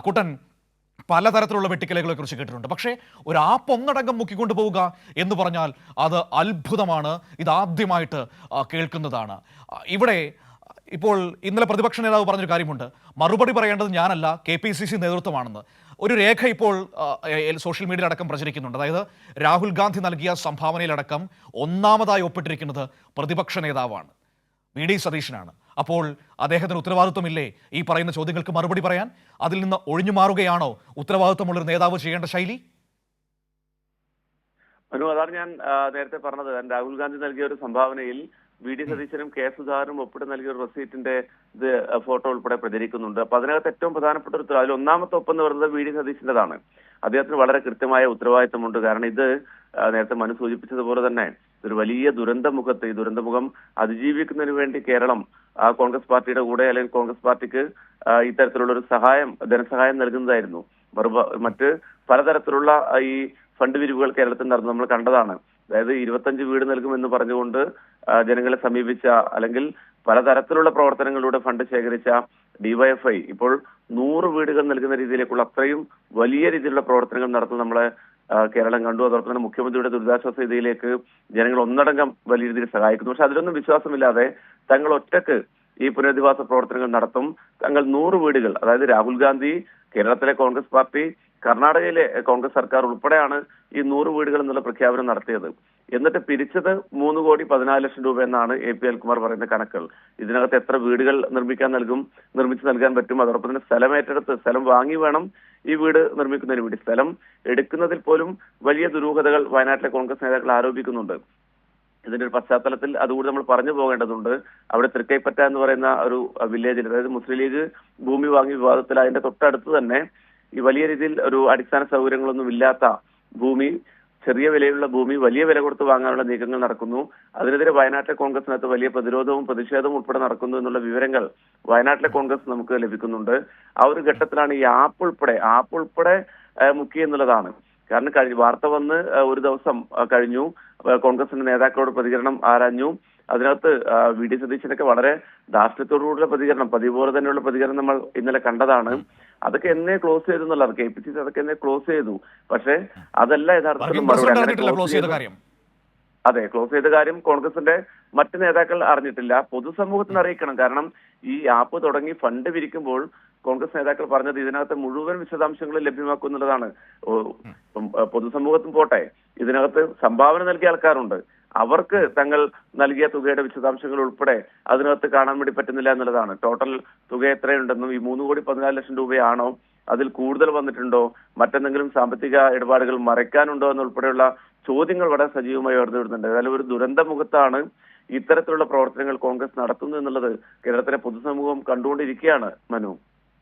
കുട്ടൻ പലതരത്തിലുള്ള വെട്ടിക്കലുകളെ കുറിച്ച് കേട്ടിട്ടുണ്ട്. പക്ഷേ ഒരു ആപ്പ് ഒന്നടങ്കം മുക്കിക്കൊണ്ടു പോവുക എന്ന് പറഞ്ഞാൽ അത് അത്ഭുതമാണ്. ഇതാദ്യമായിട്ട് കേൾക്കുന്നതാണ്. ഇവിടെ ഇപ്പോൾ ഇന്നലെ പ്രതിപക്ഷ നേതാവ് പറഞ്ഞൊരു കാര്യമുണ്ട്, മറുപടി പറയേണ്ടത് ഞാനല്ല KPCC നേതൃത്വമാണെന്ന്. ഒരു രേഖ ഇപ്പോൾ സോഷ്യൽ മീഡിയയിൽ അടക്കം പ്രചരിക്കുന്നുണ്ട്. അതായത് രാഹുൽ ഗാന്ധി നൽകിയ സംഭാവനയിലടക്കം ഒന്നാമതായി ഒപ്പിട്ടിരിക്കുന്നത് പ്രതിപക്ഷ നേതാവാണ്, VD സതീശനാണ്. അപ്പോൾ അദ്ദേഹത്തിന് ഉത്തരവാദിത്വമില്ലേ ഈ പറയുന്ന ചോദ്യങ്ങൾക്ക് മറുപടി പറയാൻ? അതിൽ നിന്ന് ഒഴിഞ്ഞു മാറുകയാണോ ഉത്തരവാദിത്വമുള്ളൊരു നേതാവ് ചെയ്യേണ്ട ശൈലി? അതാണ് ഞാൻ നേരത്തെ പറഞ്ഞത്. രാഹുൽ ഗാന്ധി നൽകിയ ഒരു സംഭാവനയിൽ VD സതീശനും K സുധാകരനും ഒപ്പിട്ട് നൽകിയ ഒരു റെസീറ്റിന്റെ ഫോട്ടോ ഉൾപ്പെടെ പ്രചരിക്കുന്നുണ്ട്. അപ്പൊ അതിനകത്ത് ഏറ്റവും പ്രധാനപ്പെട്ട ഒരു അതിൽ ഒന്നാമത്തെ ഒപ്പം എന്ന് പറയുന്നത് VD സതീശന്റേതാണ്. അദ്ദേഹത്തിന് വളരെ കൃത്യമായ ഉത്തരവാദിത്തമുണ്ട്. കാരണം ഇത് നേരത്തെ മനു സൂചിപ്പിച്ചതുപോലെ തന്നെ ഒരു വലിയ ദുരന്തമുഖത്ത്, ഈ ദുരന്തമുഖം അതിജീവിക്കുന്നതിന് വേണ്ടി കേരളം കോൺഗ്രസ് പാർട്ടിയുടെ കൂടെ, അല്ലെങ്കിൽ കോൺഗ്രസ് പാർട്ടിക്ക് ഇത്തരത്തിലുള്ള ഒരു ധനസഹായം നൽകുന്നതായിരുന്നു. മറ്റ് പലതരത്തിലുള്ള ഈ ഫണ്ട് പിരിവുകൾ കേരളത്തിൽ നടന്നു നമ്മൾ കണ്ടതാണ്. അതായത് 25 വീട് നൽകുമെന്ന് പറഞ്ഞുകൊണ്ട് ജനങ്ങളെ സമീപിച്ച, അല്ലെങ്കിൽ പലതരത്തിലുള്ള പ്രവർത്തനങ്ങളിലൂടെ ഫണ്ട് ശേഖരിച്ച DYFI ഇപ്പോൾ 100 വീടുകൾ നൽകുന്ന രീതിയിലേക്കുള്ള അത്രയും വലിയ രീതിയിലുള്ള പ്രവർത്തനങ്ങൾ നടത്തുന്ന നമ്മളെ കേരളം കണ്ടു. അതോടൊപ്പം തന്നെ മുഖ്യമന്ത്രിയുടെ ദുരിതാശ്വാസ നിധിയിലേക്ക് ജനങ്ങൾ ഒന്നടങ്കം വലിയ രീതിയിൽ സഹായിക്കുന്നു. പക്ഷെ അതിലൊന്നും വിശ്വാസമില്ലാതെ തങ്ങൾ ഒറ്റക്ക് ഈ പുനരധിവാസ പ്രവർത്തനങ്ങൾ നടത്തും. തങ്ങൾ 100 വീടുകൾ, അതായത് രാഹുൽ ഗാന്ധി, കേരളത്തിലെ കോൺഗ്രസ് പാർട്ടി, കർണാടകയിലെ കോൺഗ്രസ് സർക്കാർ ഉൾപ്പെടെയാണ് ഈ 100 വീടുകൾ എന്നുള്ള പ്രഖ്യാപനം നടത്തിയത്. എന്നിട്ട് പിരിച്ചത് 3,14,00,000 രൂപ എന്നാണ് AP അനിൽകുമാർ പറയുന്ന കണക്കുകൾ. ഇതിനകത്ത് എത്ര വീടുകൾ നിർമ്മിച്ചു നൽകാൻ പറ്റും? അതോടൊപ്പം തന്നെ സ്ഥലം ഏറ്റെടുത്ത്, സ്ഥലം വാങ്ങി വേണം ഈ വീട് നിർമ്മിക്കുന്നതിന് വേണ്ടി. സ്ഥലം എടുക്കുന്നതിൽ പോലും വലിയ ദുരൂഹതകൾ വയനാട്ടിലെ കോൺഗ്രസ് നേതാക്കൾ ആരോപിക്കുന്നുണ്ട്. ഇതിന്റെ ഒരു പശ്ചാത്തലത്തിൽ അതുകൂടി നമ്മൾ പറഞ്ഞു പോകേണ്ടതുണ്ട്. അവിടെ തൃക്കൈപ്പറ്റ എന്ന് പറയുന്ന ഒരു വില്ലേജിൽ, അതായത് മുസ്ലിം ലീഗ് ഭൂമി വാങ്ങി വിവാദത്തിൽ അതിന്റെ തൊട്ടടുത്ത് തന്നെ ഈ വലിയ രീതിയിൽ ഒരു അടിസ്ഥാന സൗകര്യങ്ങളൊന്നും ഇല്ലാത്ത ഭൂമി, ചെറിയ വിലയുള്ള ഭൂമി വലിയ വില കൊടുത്ത് വാങ്ങാനുള്ള നീക്കങ്ങൾ നടക്കുന്നു. അതിനെതിരെ വയനാട്ടിലെ കോൺഗ്രസിനകത്ത് വലിയ പ്രതിരോധവും പ്രതിഷേധവും ഉൾപ്പെടെ നടക്കുന്നു എന്നുള്ള വിവരങ്ങൾ വയനാട്ടിലെ കോൺഗ്രസ് നമുക്ക് ലഭിക്കുന്നുണ്ട്. ആ ഒരു ഘട്ടത്തിലാണ് ഈ ആപ്പ് ഉൾപ്പെടെ മുക്കി എന്നുള്ളതാണ്. കാരണം വാർത്ത വന്ന് ഒരു ദിവസം കഴിഞ്ഞു, കോൺഗ്രസിന്റെ നേതാക്കളോട് പ്രതികരണം ആരാഞ്ഞു. അതിനകത്ത് VD സതീശനൊക്കെ വളരെ ധാർഷ്ട്യത്തോടുകൂടിയുള്ള പ്രതികരണം, പതിവ് പോലെ തന്നെയുള്ള പ്രതികരണം നമ്മൾ ഇന്നലെ കണ്ടതാണ്. അതൊക്കെ എന്നെ ക്ലോസ് ചെയ്തു എന്നുള്ളത്, KPCC അതൊക്കെ എന്നെ ക്ലോസ് ചെയ്തു. പക്ഷെ അതല്ല യഥാർത്ഥത്തിൽ അതെ, ക്ലോസ് ചെയ്ത കാര്യം കോൺഗ്രസിന്റെ മറ്റ് നേതാക്കൾ അറിഞ്ഞിട്ടില്ല. പൊതുസമൂഹത്തിന് അറിയിക്കണം. കാരണം ഈ ആപ്പ് തുടങ്ങി ഫണ്ട് പിരിക്കുമ്പോൾ കോൺഗ്രസ് നേതാക്കൾ പറഞ്ഞത് ഇതിനകത്ത് മുഴുവൻ വിശദാംശങ്ങളും ലഭ്യമാക്കും എന്നുള്ളതാണ്. പൊതുസമൂഹത്തും പോട്ടെ, ഇതിനകത്ത് സംഭാവന നൽകിയ ആൾക്കാരുണ്ട്, അവർക്ക് തങ്ങൾ നൽകിയ തുകയുടെ വിശദാംശങ്ങൾ ഉൾപ്പെടെ അതിനകത്ത് കാണാൻ വേണ്ടി പറ്റുന്നില്ല എന്നുള്ളതാണ്. ടോട്ടൽ തുക എത്രയുണ്ടെന്നും ഈ 3,14,00,000 രൂപയാണോ, അതിൽ കൂടുതൽ വന്നിട്ടുണ്ടോ, മറ്റെന്തെങ്കിലും സാമ്പത്തിക ഇടപാടുകൾ മറയ്ക്കാനുണ്ടോ എന്നുൾപ്പെടെയുള്ള ചോദ്യങ്ങൾ വളരെ സജീവമായി ഉയർന്നു വരുന്നുണ്ട്. ഏതായാലും ഒരു ദുരന്തമുഖത്താണ് ഇത്തരത്തിലുള്ള പ്രവർത്തനങ്ങൾ കോൺഗ്രസ് നടത്തുന്നു എന്നുള്ളത് കേരളത്തിലെ പൊതുസമൂഹം കണ്ടുകൊണ്ടിരിക്കുകയാണ് മനു.